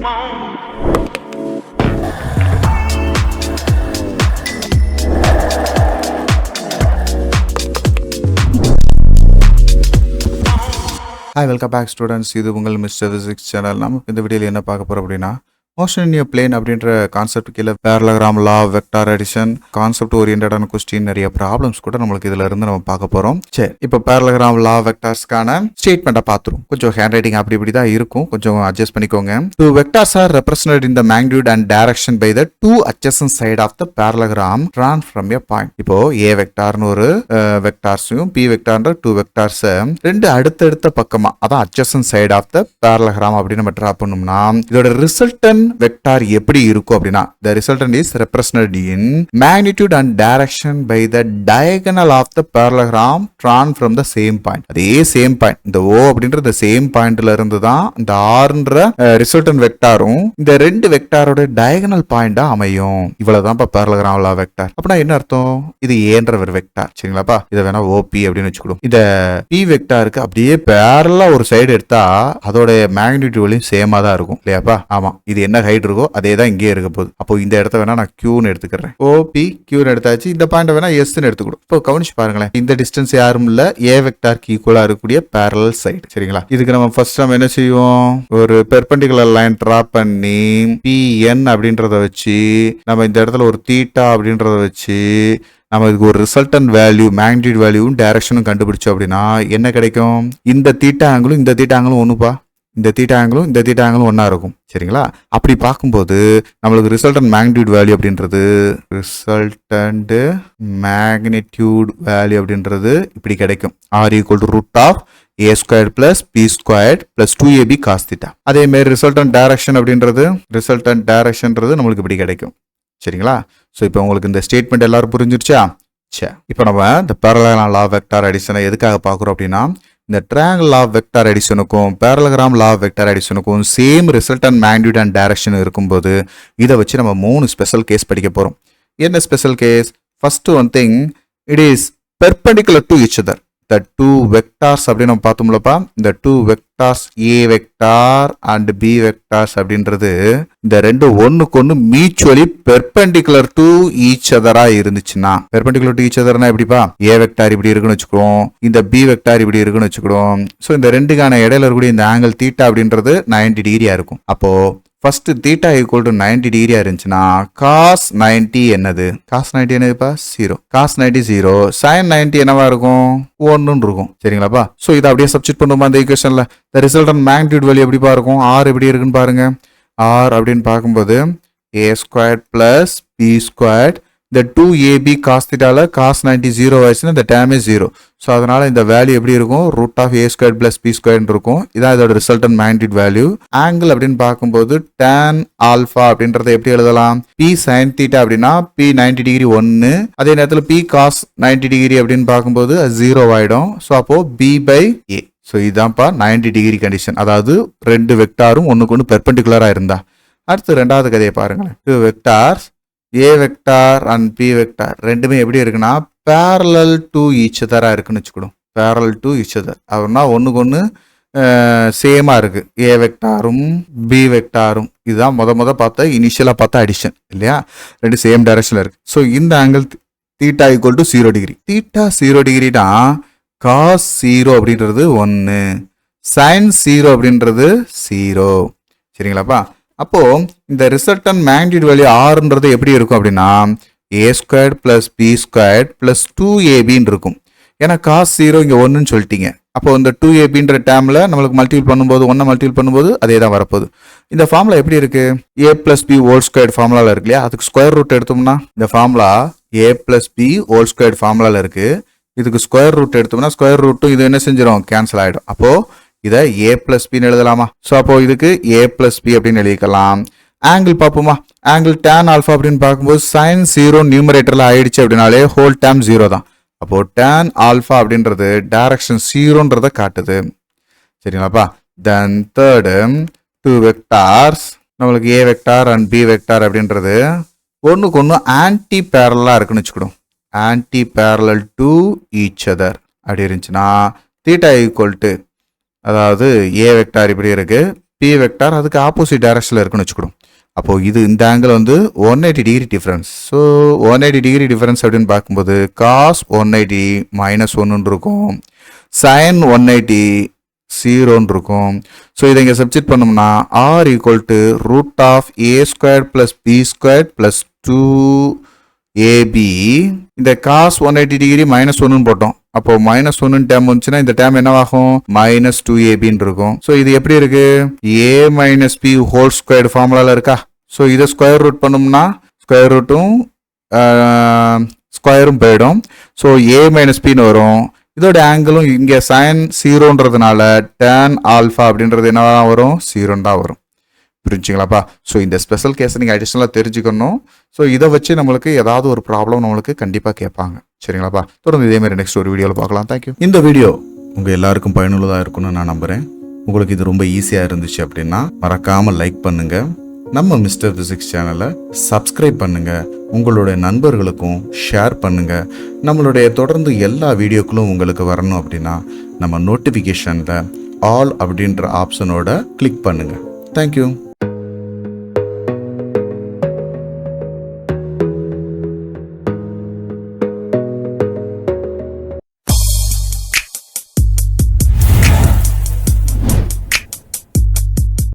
Hi, welcome back students. இது உங்கள் mister physics channel. நம்ம இந்த வீடியோவில் என்ன பார்க்க போறோம் அப்படின்னா மோஷன் இன் எ பிளேன் அப்படின்ற கான்செப்ட் கீழே பேரலோகிராம் லா வெக்டார் அடிஷன் கான்செப்ட் ஓரியன்டான கொஸ்டின் நிறைய ப்ராப்ளம்ஸ் கூட நம்மளுக்கு இதுல இருந்து நம்ம பார்க்க போறோம். சரி, இப்போ பேரலோகிராம் லா வெக்டார்ஸ்க்கான ஸ்டேட்மெண்ட்டை பார்த்துரும். கொஞ்சம் ஹேண்ட் ரைட்டிங் அப்படி இப்படி தான் இருக்கும், கொஞ்சம் அட்ஜஸ்ட் பண்ணிக்கோங்க. Two vectors are represented in the magnitude and direction by the two adjacent side of the parallelogram drawn from a point. இப்போ A வெக்டார்னு ஒரு வெக்டார்ஸையும் P வெக்டார்ன்ற டூ வெக்டார்ஸ் ரெண்டு அடுத்தடுத்த பக்கமா அதான் adjacent side of the parallelogram அப்படின்னு நம்ம draw பண்ணோம்னா இதோட ரிசல்டன் வெக்டார் எப்படி இருக்கும் அப்படின்னா the resultant is represented in magnitude and direction by the diagonal of the parallelogram drawn from the same point. அதே சேம் பாயிண்ட், இந்த O அப்படின்ற சேம் பாயிண்ட்ல இருந்து தான் இந்த ஆர்ன்ற ரிசல்டன் வெக்டாரும் இந்த ரெண்டு வெக்டாரோட டயகனல் பாயிண்டா அமையும். இவ்வளவுதான் parallelogram law வெக்டார். அப்படின்னா என்ன அர்த்தம்? இது ஏன்ற ஒரு வெக்டார், சரிங்களாப்பா? இதை வேணா OP அப்படின்னு வச்சுக்கணும். இத P வெக்டாருக்கு அப்படியே பேரலா ஒரு சைடு எடுத்தா அதோட மேக்னிடியூட் வேல்யூ சேமா தான் இருக்கும் இல்லையாப்பா? ஆமா, இது என்ன ஹைட் இருக்கோ அதே தான் இங்கே இருக்க போகுது. அப்போ இந்த இடத்த வேணா நான் Qன்னு எடுத்துக்கிறேன். OP Qன்னு எடுத்தாச்சு. இந்த பாயிண்ட் வேணா Sன்னு எடுத்துக்கணும். இப்போ கவனிச்சு பாருங்களேன், இந்த டிஸ்டன்ஸ் யாரும் இல்ல, A வெக்டாருக்கு ஈக்குவலா இருக்கக்கூடிய பேரலல் சைடு, சரிங்களா? இதுக்கு நம்ம ஃபர்ஸ்ட் நம்ம என்ன செய்வோம், ஒரு பெர்பெண்டிகுலர் லைன் டிரா பண்ணி PN அப்படின்றத வச்சு நம்ம இந்த இடத்துல ஒரு தீட்டா அப்படின்றத வச்சு நம்ம இதுக்கு ஒரு ரிசல்டன் வேல்யூ மேக்னிடியூட் வேல்யூவும் டைரக்ஷனும் கண்டுபிடிச்சோம் அப்படின்னா என்ன கிடைக்கும்? இந்த தீட்டா ஆங்கிளும் இந்த தீட்டா ஆங்கிளும் ஒண்ணுப்பா, இந்த தீட்டா ஆங்கிளும் இந்த தீட்டா ஆங்கிளும் ஒன்னா இருக்கும், சரிங்களா? அப்படி பார்க்கும்போது நம்மளுக்கு ரிசல்டன் மேக்னிடியூட் வேல்யூ அப்படின்றது ரிசல்டன்ட் மேக்னிடியூட் வேல்யூ அப்படின்றது இப்படி கிடைக்கும். R = √A squared plus P squared plus 2AB cos theta. அதே மாதிரி ரிசல்டன்ட் டைரக்ஷன் அப்படின்றது நம்மளுக்கு இப்படி கிடைக்கும், சரிங்களா? ஸோ இப்போ உங்களுக்கு இந்த ஸ்டேட்மெண்ட் எல்லாரும் புரிஞ்சிருச்சா? சரி, இப்போ நம்ம இந்த parallelogram law vector addition எதுக்காக பார்க்குறோம் அப்படின்னா இந்த triangle law vector additionக்கும் parallelogram law vector additionக்கும் same resultant magnitude and direction இருக்கும்போது இதை வச்சு நம்ம 3 ஸ்பெஷல் கேஸ் படிக்க போகிறோம். என்ன special case? First one thing, it is perpendicular to each other. The two vectors அப்படின்னு நம்ம பார்த்தோம்லப்பா, இந்த two vectors A vector and B vectors அப்படின்றது இந்த ரெண்டு ஒன்னுக்கு ஒன்னு மியூச்சுவலி பெர்பெண்டிகுலர் டு ஈச் அதரா இருந்துச்சுன்னா, பெர்பெண்டிகுலர் டு ஈச் அதர்னா எப்படிப்பா? A வெக்டார் இப்படி இருக்குன்னு வச்சுக்கிறோம், இந்த B வெக்டார் இப்படி இருக்குன்னு வச்சுக்கிறோம். ஸோ இந்த ரெண்டுக்கான இடையில இருக்கக்கூடிய இந்த ஆங்கிள் தீட்டா அப்படின்றது 90 டிகிரியா இருக்கும். அப்போ ஃபர்ஸ்ட் தீட்டா ஈக்குவல் டு 90 டிகிரியா இருந்துச்சுன்னா காஸ் 90 என்னது? காஸ் 90 என்னதுப்பா? 0. காஸ் 90 0, சைன் 90 என்னவா இருக்கும்? 1 இருக்கும், சரிங்களாப்பா? ஸோ இதை அப்படியே சப்ஸ்டிட் பண்ணுமா இந்த ஈக்குவேஷன்ல? இந்த ரிசல்டன் மேக்னிடியூட் வேல்யூ எப்படி இருக்கும்? R எப்படி இருக்குன்னு பாருங்க. R அப்படின்னு பார்க்கும்போது A squared plus P squared, இந்த 2AB cos thetaல cos 90 0 ஆயிடுச்சுன்னா இந்த டேர்ம் இஸ் 0. ஸோ அதனால இந்த வேல்யூ எப்படி இருக்கும்? √A squared plus P squared இருக்கும். இதான் இதோட ரிசல்டன் மேக்னிடியூட் வேல்யூ. ஆங்கிள் அப்படின்னு பார்க்கும்போது tan ஆல்ஃபா அப்படின்றத எப்படி எழுதலாம்? P sin theta அப்படின்னா P 90 டிகிரி 1, அதே நேரத்தில் P cos 90 டிகிரி அப்படின்னு பார்க்கும்போது 0 ஆயிடும். ஸோ அப்போ B/A. ஸோ இதுதான்ப்பா 90 டிகிரி கண்டிஷன், அதாவது ரெண்டு வெக்டாரும் ஒன்றுக்கு ஒன்று பெர்பெண்டிகுலரா இருந்தா. அடுத்து ரெண்டாவது கதையை பாருங்களேன். Two vectors A vector and P vector ரெண்டுமே எப்படி இருக்குன்னா parallel to each other இருக்குன்னு வச்சுக்கணும். parallel to each other அப்படின்னா ஒன்றுக்கு ஒன்று சேமா இருக்கு. A வெக்டாரும் B வெக்டாரும் இதுதான் முத இனிஷியலா பார்த்த அடிஷன் இல்லையா? ரெண்டு சேம் டைரக்ஷன்ல இருக்கு. ஸோ இந்த angle theta equal to 0 degree. Theta 0 டிகிரினா காஸ் 0 அப்படின்றது 1, சைன் 0 அப்படின்றது 0, சரிங்களாப்பா? அப்போ இந்த ரிசல்டன் மேக்னிடியூட் வேல்யூ ஆர்ன்றது எப்படி இருக்கும் அப்படின்னா A squared plus P squared plus 2AB இருக்கும். ஏன்னா காஸ் 0 இங்கே 1ன்னு சொல்லிட்டீங்க. அப்போ இந்த 2ABன்ற டேர்மில் நம்மளுக்கு மல்டிபிள் பண்ணும்போது 1 மல்டிபிள் பண்ணும்போது அதே தான் வரப்போகுது. இந்த ஃபார்முலா எப்படி இருக்கு? A plus B whole squared ஃபார்முலாவில் இருக்கு இல்லையா? அதுக்கு ஸ்கொயர் ரூட் எடுத்தோம்னா இந்த formula A plus B whole squared ஃபார்முலாவில் இருக்கு. இதுக்கு ஸ்கொயர் ரூட் எடுத்தோம்னா ஸ்கொயர் ரூட்டும் இது என்ன செஞ்சிடும்? கேன்சல் ஆகிடும். அப்போ இதை A plus Bன்னு எழுதலாமா? ஸோ அப்போ இதுக்கு A plus B அப்படின்னு எழுதிக்கலாம். ஆங்கிள் பார்ப்போமா? ஆங்கிள் tan ஆல்ஃபா அப்படின்னு பார்க்கும்போது sin 0 நியூமரேட்டர்ல ஆயிடுச்சு அப்படின்னாலே ஹோல் டேர்ம் 0 தான். அப்போ tan ஆல்ஃபா அப்படின்றது டைரக்ஷன் 0ன்றத காட்டுது, சரிங்களாப்பா? தென் தேர்டு டூ வெக்டார்ஸ், நம்மளுக்கு A vector and B vector அப்படின்றது ஒன்றுக்கு ஒன்று ஆன்டி பேரலா இருக்குன்னு வச்சுக்கணும். Anti parallel to each other அப்படி இருந்துச்சுன்னா தீட்டா ஈக்குவல் டு, அதாவது A வெக்டார் இப்படி இருக்கு, பி வெக்டார் அதுக்கு ஆப்போசிட் டைரக்ஷனில் இருக்குன்னு வச்சுக்கணும். அப்போது இது இந்த ஆங்கிள் வந்து 180 degree difference. So 180 degree difference அப்படின்னு பார்க்கும்போது காஸ் 180 -1 இருக்கும், சைன் 180 0 இருக்கும். ஸோ இதை இங்கே சப்ஸ்டிட் பண்ணோம்னா R equal to √a² + b² + 2ab. இந்த காஸ் 180 டிகிரி -1 போட்டோம். அப்போ -1 டேம் வந்துச்சுன்னா இந்த டேம் என்னவாகும், -2ab இருக்கும். ஸோ இது எப்படி இருக்கு, a - b ஹோல் ஸ்கொயர்டு ஃபார்முலால இருக்கா. ஸோ இதை ஸ்கொயர் ரூட் பண்ணோம்னா ஸ்கொயர் ரூட்டும் ஸ்கொயரும் போயிடும். ஸோ a - bன்னு வரும். இதோட ஆங்கிளும் இங்கே சைன் 0ன்றதுனால tan ஆல்ஃபா அப்படின்றது என்னவா வரும், 0 தான் வரும். புரிஞ்சுங்களாப்பா. ஸோ இந்த ஸ்பெஷல் கேஸை நீங்கள் அடிஷ்னலாக தெரிஞ்சுக்கணும். ஸோ இதை வச்சு நம்மளுக்கு ஏதாவது ஒரு ப்ராப்ளம் நம்மளுக்கு கண்டிப்பாக கேட்பாங்க. சரிங்களாப்பா. தொடர்ந்து இதேமாதிரி நெக்ஸ்ட் ஒரு வீடியோவில் பார்க்கலாம். தேங்க்யூ. இந்த வீடியோ உங்கள் எல்லாருக்கும் பயனுள்ளதாக இருக்கும்னு நான் நம்புகிறேன். உங்களுக்கு இது ரொம்ப ஈஸியாக இருந்துச்சு அப்படின்னா மறக்காமல் லைக் பண்ணுங்கள். நம்ம மிஸ்டர் ஃபிசிக்ஸ் சேனலை சப்ஸ்கிரைப் பண்ணுங்கள். உங்களுடைய நண்பர்களுக்கும் ஷேர் பண்ணுங்கள். நம்மளுடைய தொடர்ந்து எல்லா வீடியோக்களும் உங்களுக்கு வரணும் அப்படின்னா நம்ம நோட்டிஃபிகேஷனில் ஆல் அப்படின்ற ஆப்ஷனோட கிளிக் பண்ணுங்கள். தேங்க்யூ.